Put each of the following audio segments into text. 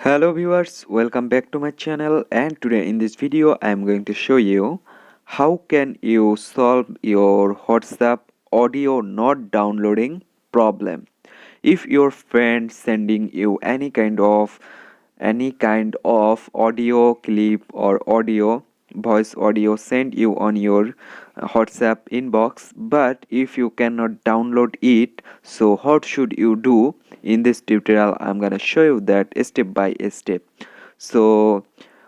Hello viewers, welcome back to my channel, and today in this video I am going to show you how can you solve your WhatsApp audio not downloading problem. If your friend sending you any kind of audio clip or voice audio sent you on your WhatsApp inbox, but if you cannot download it, so what should you do? In this tutorial I'm gonna show you that step by step. So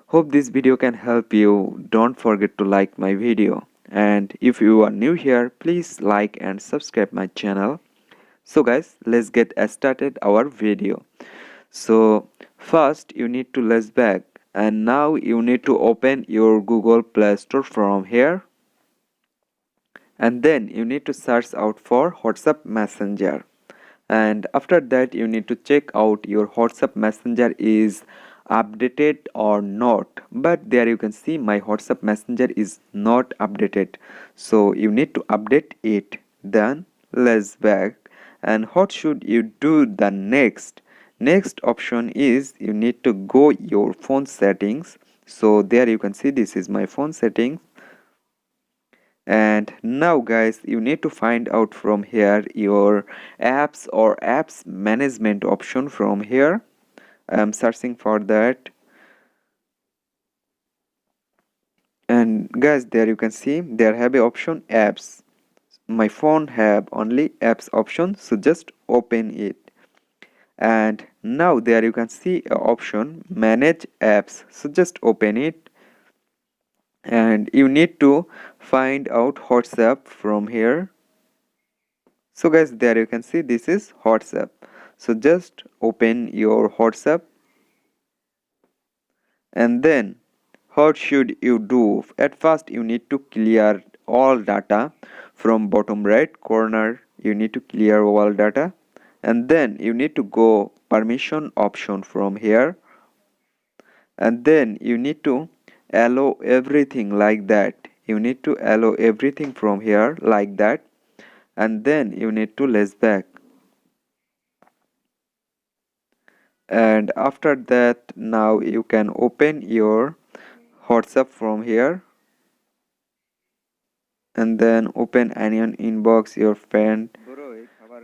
hope this video can help you. Don't forget to like my video, and if you are new here, please like and subscribe my channel. So guys, let's get started our video. So first you need to let's back, and now you need to open your Google Play Store from here, and then you need to search out for WhatsApp Messenger. And after that you need to check out your WhatsApp Messenger is updated or not. But there you can see my WhatsApp Messenger is not updated, so you need to update it. Then let's back, and what should you do the next option is you need to go your phone settings. So there you can see this is my phone settings. And now guys, you need to find out from here your apps or apps management option. From here I am searching for that, and guys there you can see there have a option apps. My phone have only apps option, so just open it. And now there you can see a option manage apps, so just open it. And you need to find out WhatsApp from here. So guys, there you can see this is WhatsApp, so just open your WhatsApp. And then what should you do? At first you need to clear all data. From bottom right corner you need to clear all data, and then you need to go permission option from here, and then you need to allow everything like that. You need to allow everything from here like that, and then you need to less back. And after that now you can open your WhatsApp from here, and then open any inbox your friend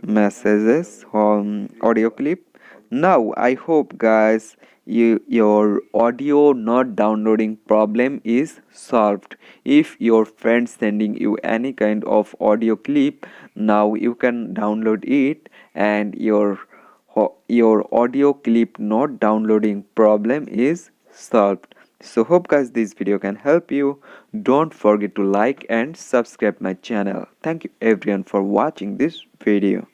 messages audio clip. Now I hope guys your audio not downloading problem is solved. If your friend sending you any kind of audio clip, now you can download it, and your audio clip not downloading problem is solved. So hope guys this video can help you. Don't forget to like and subscribe my channel. Thank you everyone for watching this video.